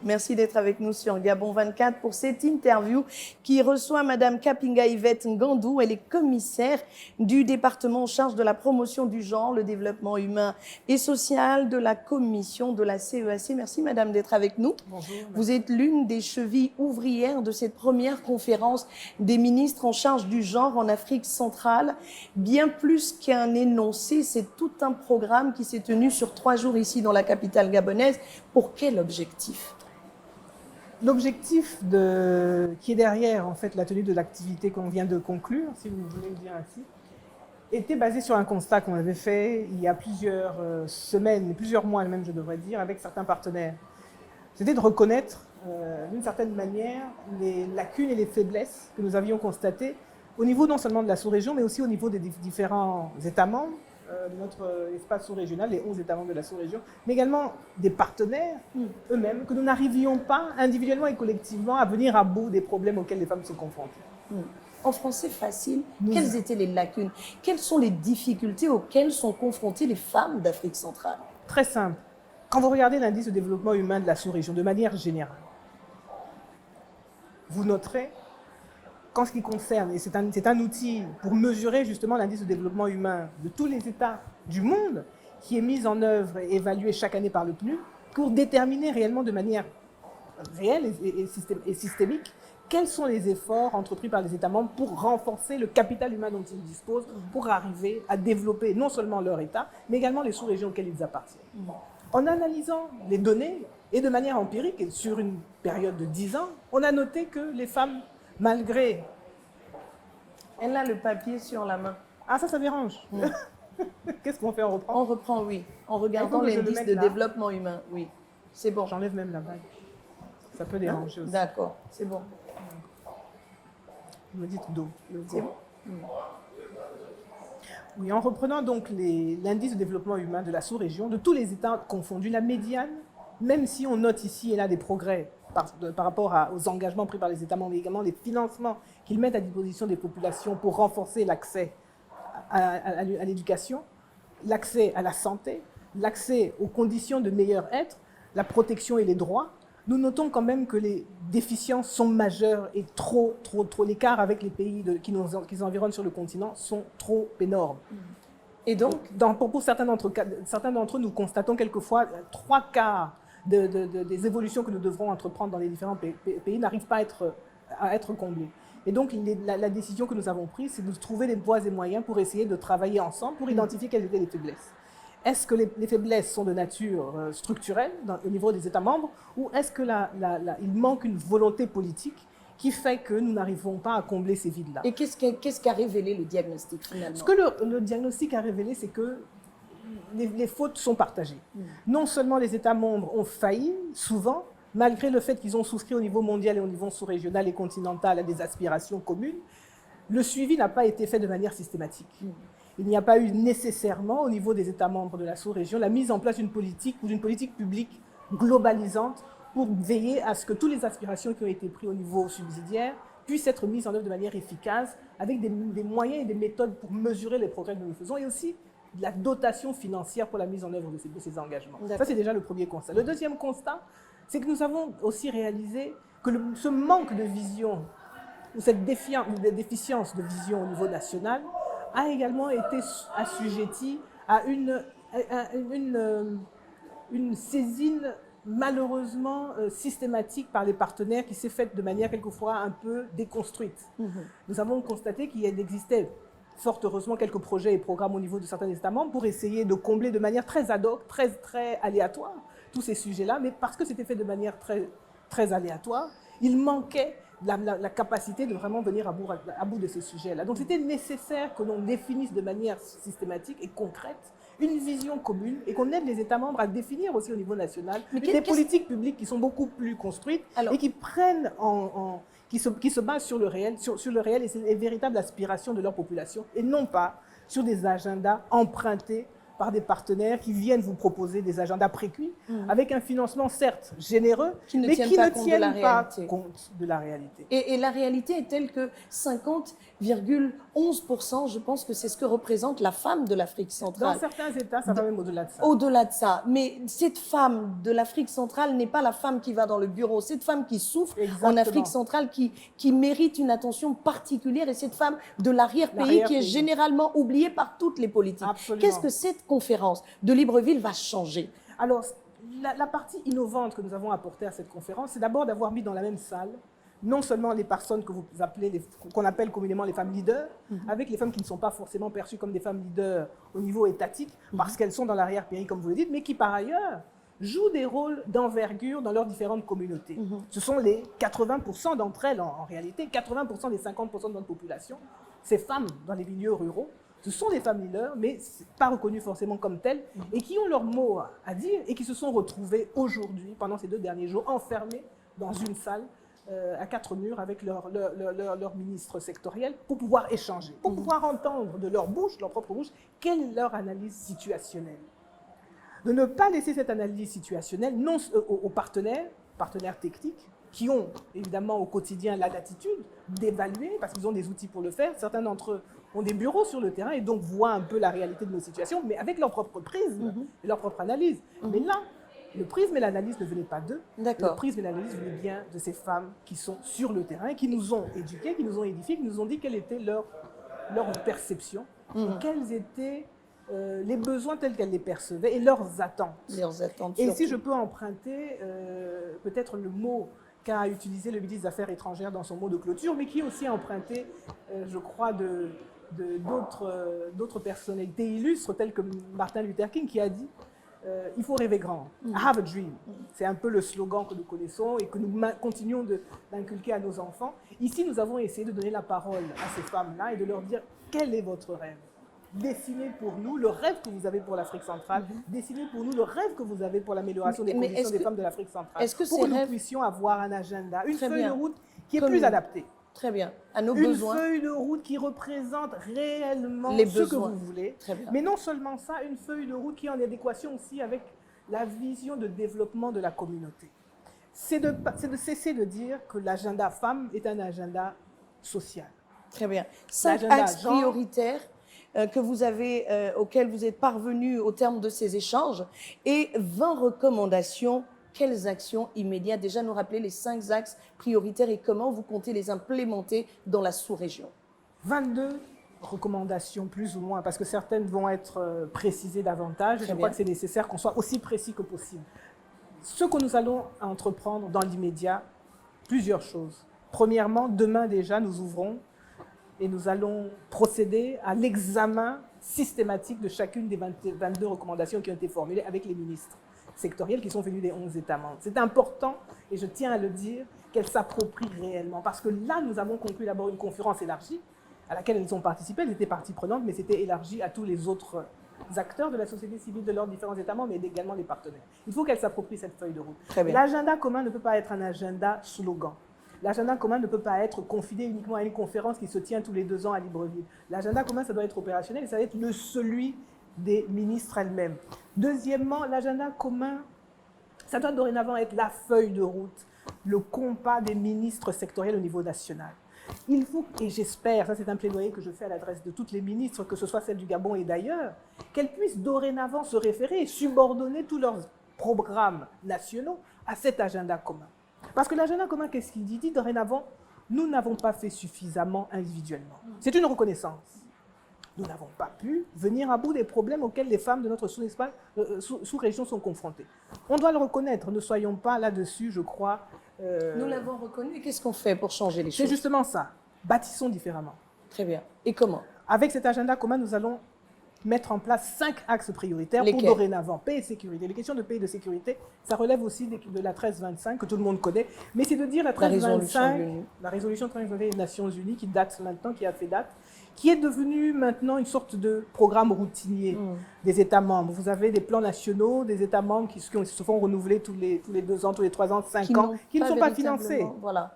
Merci d'être avec nous sur Gabon 24 pour cette interview qui reçoit Madame Kapinga Yvette Ngandou. Elle est commissaire du département en charge de la promotion du genre, le développement humain et social de la commission de la CEAC. Merci Madame d'être avec nous. Bonjour. Vous êtes l'une des chevilles ouvrières de cette première conférence des ministres en charge du genre en Afrique centrale. Bien plus qu'un énoncé, c'est tout un programme qui s'est tenu sur 3 jours ici dans la capitale gabonaise. Pour quel objectif? L'objectif qui est derrière en fait, la tenue de l'activité qu'on vient de conclure, si vous voulez le dire ainsi, était basé sur un constat qu'on avait fait il y a plusieurs semaines, plusieurs mois même je devrais dire, avec certains partenaires. C'était de reconnaître d'une certaine manière les lacunes et les faiblesses que nous avions constatées au niveau non seulement de la sous-région, mais aussi au niveau des différents États membres de notre espace sous-régional, les 11 États membres de la sous-région, mais également des partenaires eux-mêmes, que nous n'arrivions pas individuellement et collectivement à venir à bout des problèmes auxquels les femmes se confrontent. En français facile, quelles étaient les lacunes? Quelles sont les difficultés auxquelles sont confrontées les femmes d'Afrique centrale? Très simple. Quand vous regardez l'indice de développement humain de la sous-région, de manière générale, vous noterez qu'en ce qui concerne, et c'est un outil pour mesurer justement l'indice de développement humain de tous les États du monde, qui est mis en œuvre et évalué chaque année par le PNUD, pour déterminer réellement de manière réelle et systémique quels sont les efforts entrepris par les États membres pour renforcer le capital humain dont ils disposent, pour arriver à développer non seulement leur État, mais également les sous-régions auxquelles ils appartiennent. En analysant les données, et de manière empirique, et sur une période de 10 ans, on a noté que les femmes, malgré... Elle a le papier sur la main. Ah, ça dérange. Qu'est-ce qu'on fait? On reprend? On reprend, oui. En regardant l'indice de développement humain, oui. C'est bon. J'enlève même la bague. Ça peut déranger aussi. D'accord, c'est bon. Vous me dites dos. C'est bon. Oui, en reprenant donc l'indice de développement humain de la sous-région, de tous les États confondus, la médiane, même si on note ici et là des progrès par rapport aux engagements pris par les États membres, mais également les financements qu'ils mettent à disposition des populations pour renforcer l'accès à l'éducation, l'accès à la santé, l'accès aux conditions de meilleur être, la protection et les droits, nous notons quand même que les déficiences sont majeures et l'écart avec les pays qui nous environnent sur le continent sont trop énormes. Et donc, pour certains d'entre eux, nous constatons quelquefois 3/4 des évolutions que nous devrons entreprendre dans les différents pays n'arrivent pas à être comblées. Et donc, la décision que nous avons prise, c'est de trouver des voies et moyens pour essayer de travailler ensemble, pour identifier quelles étaient les faiblesses. Est-ce que les faiblesses sont de nature structurelle au niveau des États membres, ou est-ce qu'il manque une volonté politique qui fait que nous n'arrivons pas à combler ces vides-là? Et qu'est-ce qu'a révélé le diagnostic finalement? Ce que le diagnostic a révélé, c'est que les fautes sont partagées. Non seulement les États membres ont failli, souvent, malgré le fait qu'ils ont souscrit au niveau mondial et au niveau sous-régional et continental à des aspirations communes, le suivi n'a pas été fait de manière systématique. Il n'y a pas eu nécessairement, au niveau des États membres de la sous-région, la mise en place d'une politique ou d'une politique publique globalisante pour veiller à ce que toutes les aspirations qui ont été prises au niveau subsidiaire puissent être mises en œuvre de manière efficace, avec des moyens et des méthodes pour mesurer les progrès que nous faisons, et aussi de la dotation financière pour la mise en œuvre de ces engagements. Ça, c'est déjà le premier constat. Le deuxième constat, c'est que nous avons aussi réalisé que ce manque de vision, ou cette déficience de vision au niveau national, a également été assujetti à une saisine malheureusement systématique par les partenaires qui s'est faite de manière quelquefois un peu déconstruite. Nous avons constaté qu'il existait fort heureusement quelques projets et programmes au niveau de certains États membres pour essayer de combler de manière très ad hoc, très aléatoire tous ces sujets-là, mais parce que c'était fait de manière très aléatoire, il manquait la capacité de vraiment venir à bout de ces sujets-là. Donc c'était nécessaire que l'on définisse de manière systématique et concrète une vision commune et qu'on aide les États membres à définir aussi au niveau national des politiques publiques qui sont beaucoup plus construites et qui prennent qui se basent sur le réel, sur le réel et les véritables aspirations de leur population et non pas sur des agendas empruntés par des partenaires qui viennent vous proposer des agendas précuits, avec un financement certes généreux, mais qui ne tiennent pas compte de la réalité. Et la réalité est telle que 50,11%, je pense que c'est ce que représente la femme de l'Afrique centrale. Dans certains États, ça va même au-delà de ça. Au-delà de ça. Mais cette femme de l'Afrique centrale n'est pas la femme qui va dans le bureau. Cette femme qui souffre en Afrique centrale, qui mérite une attention particulière, et cette femme de l'arrière-pays qui est généralement oubliée par toutes les politiques. Qu'est-ce que cette conférence de Libreville va changer? Alors, la partie innovante que nous avons apportée à cette conférence, c'est d'abord d'avoir mis dans la même salle non seulement les personnes que vous appelez, qu'on appelle communément les femmes leaders, avec les femmes qui ne sont pas forcément perçues comme des femmes leaders au niveau étatique, parce qu'elles sont dans l'arrière-pays, comme vous le dites, mais qui par ailleurs jouent des rôles d'envergure dans leurs différentes communautés. Ce sont les 80% d'entre elles, en réalité, 80% des 50% de notre population, ces femmes dans les milieux ruraux. Ce sont des femmes leaders, mais pas reconnues forcément comme telles, et qui ont leur mot à dire, et qui se sont retrouvées aujourd'hui, pendant ces 2 derniers jours, enfermées dans une salle à 4 murs avec leur ministre sectoriel, pour pouvoir échanger, pour pouvoir entendre de leur bouche, leur propre bouche, quelle est leur analyse situationnelle. De ne pas laisser cette analyse situationnelle aux partenaires techniques, qui ont évidemment au quotidien la latitude d'évaluer, parce qu'ils ont des outils pour le faire. Certains d'entre eux ont des bureaux sur le terrain et donc voient un peu la réalité de nos situations, mais avec leur propre prisme et leur propre analyse. Mais là, le prisme et l'analyse ne venaient pas d'eux. Le prisme et l'analyse venaient bien de ces femmes qui sont sur le terrain, qui nous ont éduqués, qui nous ont édifiés, qui nous ont dit quelle était leur perception, quels étaient les besoins tels qu'elles les percevaient et leurs attentes. Et si je peux emprunter peut-être le mot qu'a utilisé le ministre des Affaires étrangères dans son mot de clôture, mais qui est aussi emprunté, je crois, d'autres personnalités illustres, telles que Martin Luther King, qui a dit il faut rêver grand. I have a dream. C'est un peu le slogan que nous connaissons et que nous continuons d'inculquer à nos enfants. Ici, nous avons essayé de donner la parole à ces femmes-là et de leur dire quel est votre rêve. Dessinez pour nous le rêve que vous avez pour l'Afrique centrale. Dessinez pour nous le rêve que vous avez pour l'amélioration des conditions des femmes de l'Afrique centrale. Pour que nous puissions avoir un agenda, une feuille de route qui est plus adaptée. Très bien, à nos besoins. Une feuille de route qui représente réellement ce que vous voulez. Mais non seulement ça, une feuille de route qui est en adéquation aussi avec la vision de développement de la communauté. C'est de cesser de dire que l'agenda femmes est un agenda social. Très bien. 5 axes prioritaires auxquels vous êtes parvenus au terme de ces échanges et 20 recommandations. Quelles actions immédiates? Déjà nous rappeler les 5 axes prioritaires et comment vous comptez les implémenter dans la sous-région. 22 recommandations plus ou moins, parce que certaines vont être précisées davantage. Je crois que c'est nécessaire qu'on soit aussi précis que possible. Ce que nous allons entreprendre dans l'immédiat, plusieurs choses. Premièrement, demain déjà, nous ouvrons et nous allons procéder à l'examen systématique de chacune des 22 recommandations qui ont été formulées avec les ministres sectoriels qui sont venus des 11 États membres. C'est important, et je tiens à le dire, qu'elles s'approprient réellement. Parce que là, nous avons conclu d'abord une conférence élargie à laquelle elles ont participé. Elles étaient partie prenante, mais c'était élargi à tous les autres acteurs de la société civile de leurs différents États membres, mais également les partenaires. Il faut qu'elles s'approprient cette feuille de route. L'agenda commun ne peut pas être un agenda slogan. L'agenda commun ne peut pas être confiné uniquement à une conférence qui se tient tous les 2 ans à Libreville. L'agenda commun, ça doit être opérationnel et ça doit être celui des ministres elles-mêmes. Deuxièmement, l'agenda commun, ça doit dorénavant être la feuille de route, le compas des ministres sectoriels au niveau national. Il faut, et j'espère, ça c'est un plaidoyer que je fais à l'adresse de toutes les ministres, que ce soit celles du Gabon et d'ailleurs, qu'elles puissent dorénavant se référer et subordonner tous leurs programmes nationaux à cet agenda commun. Parce que l'agenda commun, qu'est-ce qu'il dit? Il dit dorénavant, nous n'avons pas fait suffisamment individuellement. C'est une reconnaissance. Nous n'avons pas pu venir à bout des problèmes auxquels les femmes de notre sous-région sont confrontées. On doit le reconnaître, ne soyons pas là-dessus, je crois. Nous l'avons reconnu, et qu'est-ce qu'on fait pour changer les choses? C'est justement ça, bâtissons différemment. Très bien, et comment? Avec cet agenda commun, nous allons mettre en place 5 axes prioritaires pour dorénavant. Paix et sécurité. Les questions de paix et de sécurité, ça relève aussi de la 1325 que tout le monde connaît, mais c'est de dire la 1325, la résolution 1325 des Nations Unies qui date maintenant, qui a fait date, qui est devenue maintenant une sorte de programme routinier des États membres. Vous avez des plans nationaux des États membres qui se font renouveler tous les 2 ans, tous les 3 ans, 5 ans, qui ne sont pas financés. Voilà.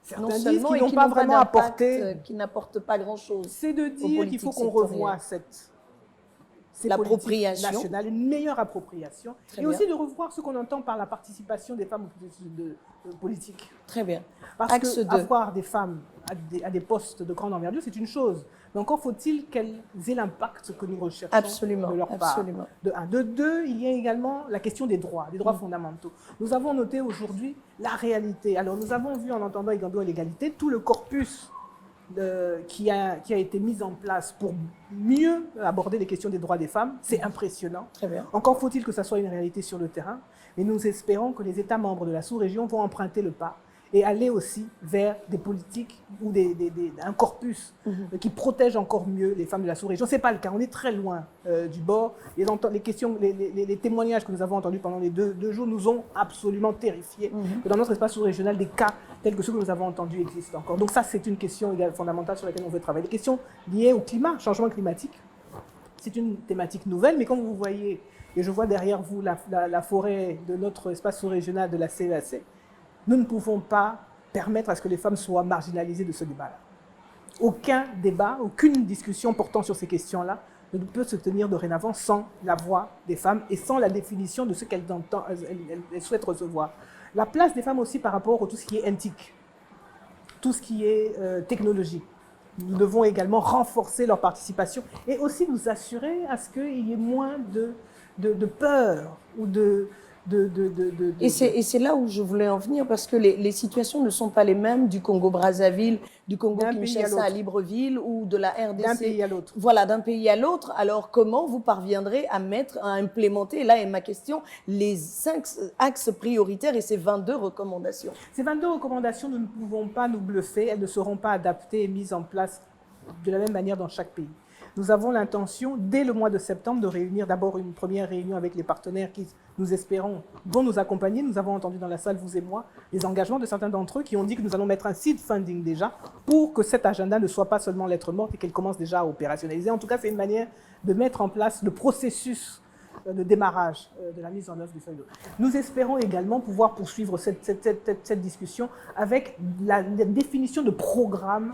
Certains disent qu'ils n'ont pas vraiment apporté. Qui n'apportent pas grand-chose. C'est de dire qu'il faut qu'on revoie ces l'appropriation politiques nationales, une meilleure appropriation, Très et bien. aussi de revoir ce qu'on entend par la participation des femmes aux processus de politique. Très bien. Parce Axe que 2. avoir des femmes à des postes de grande envergure, c'est une chose. Mais encore faut-il qu'elles aient l'impact que nous recherchons Absolument, de leur absolument. part. De un. De deux, il y a également la question des droits fondamentaux. Nous avons noté aujourd'hui la réalité. Alors nous avons vu en entendant Igando et l'égalité tout le corpus qui a été mis en place pour mieux aborder les questions des droits des femmes. C'est impressionnant. Très bien. Encore faut-il que ça soit une réalité sur le terrain. Mais nous espérons que les États membres de la sous-région vont emprunter le pas et aller aussi vers des politiques ou un corpus qui protège encore mieux les femmes de la sous-région. Ce n'est pas le cas, on est très loin du bord. Les témoignages que nous avons entendus pendant les deux jours nous ont absolument terrifiés. Que dans notre espace sous-régional, des cas tels que ceux que nous avons entendus existent encore. Donc ça, c'est une question fondamentale sur laquelle on veut travailler. Les questions liées au climat, changement climatique, c'est une thématique nouvelle, mais comme vous voyez, et je vois derrière vous la forêt de notre espace sous-régional de la CEAC, nous ne pouvons pas permettre à ce que les femmes soient marginalisées de ce débat-là. Aucun débat, aucune discussion portant sur ces questions-là ne peut se tenir dorénavant sans la voix des femmes et sans la définition de ce qu'elles souhaitent recevoir. La place des femmes aussi par rapport à tout ce qui est éthique, tout ce qui est technologie. Nous devons également renforcer leur participation et aussi nous assurer à ce qu'il y ait moins de peur ou Et c'est là où je voulais en venir, parce que les situations ne sont pas les mêmes du Congo-Brazzaville, du Congo-Kinshasa à Libreville ou de la RDC. D'un pays à l'autre. Voilà, d'un pays à l'autre. Alors, comment vous parviendrez à implémenter, là est ma question, les 5 axes prioritaires et ces 22 recommandations? Ces 22 recommandations, nous ne pouvons pas nous bluffer. Elles ne seront pas adaptées et mises en place de la même manière dans chaque pays. Nous avons l'intention, dès le mois de septembre, de réunir d'abord une première réunion avec les partenaires qui, nous espérons, vont nous accompagner. Nous avons entendu dans la salle, vous et moi, les engagements de certains d'entre eux qui ont dit que nous allons mettre un seed funding déjà pour que cet agenda ne soit pas seulement lettre morte et qu'elle commence déjà à opérationnaliser. En tout cas, c'est une manière de mettre en place le processus de démarrage de la mise en œuvre du feuille de route. Nous espérons également pouvoir poursuivre cette discussion avec la définition de programmes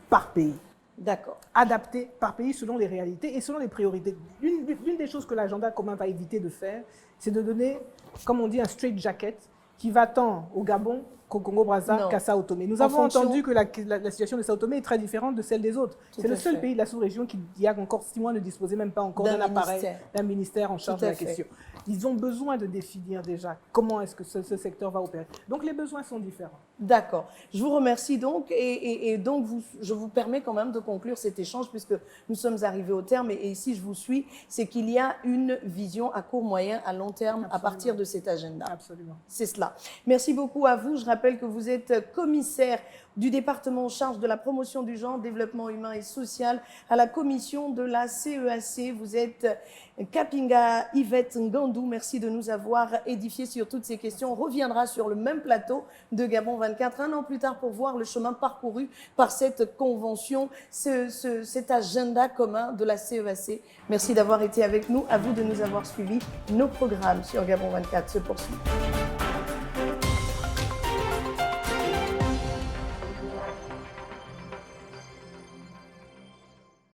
par pays. D'accord. Adapté par pays selon les réalités et selon les priorités. L'une des choses que l'agenda commun va éviter de faire, c'est de donner, comme on dit, un straight jacket qui va tant au Gabon qu'au Congo-Brazza qu'à Sao Tomé. Nous avons entendu que la situation de Sao Tomé est très différente de celle des autres. C'est le seul pays de la sous-région qui, il y a encore 6 mois, ne disposait même pas encore d'un appareil, d'un ministère en charge de la question. Ils ont besoin de définir déjà comment est-ce que ce secteur va opérer. Donc les besoins sont différents. D'accord. Je vous remercie donc et donc je vous permets quand même de conclure cet échange puisque nous sommes arrivés au terme et ici je vous suis, c'est qu'il y a une vision à court, moyen, à long terme à partir de cet agenda. Absolument. C'est cela. Merci beaucoup à vous. Je rappelle que vous êtes commissaire du département en charge de la promotion du genre, développement humain et social à la commission de la CEAC. Vous êtes Kapinga Yvette Ngandou. Merci de nous avoir édifiés sur toutes ces questions. On reviendra sur le même plateau de Gabon 24 un an plus tard pour voir le chemin parcouru par cette convention, cet agenda commun de la CEAC. Merci d'avoir été avec nous. À vous de nous avoir suivis. Nos programmes sur Gabon 24 se poursuivent.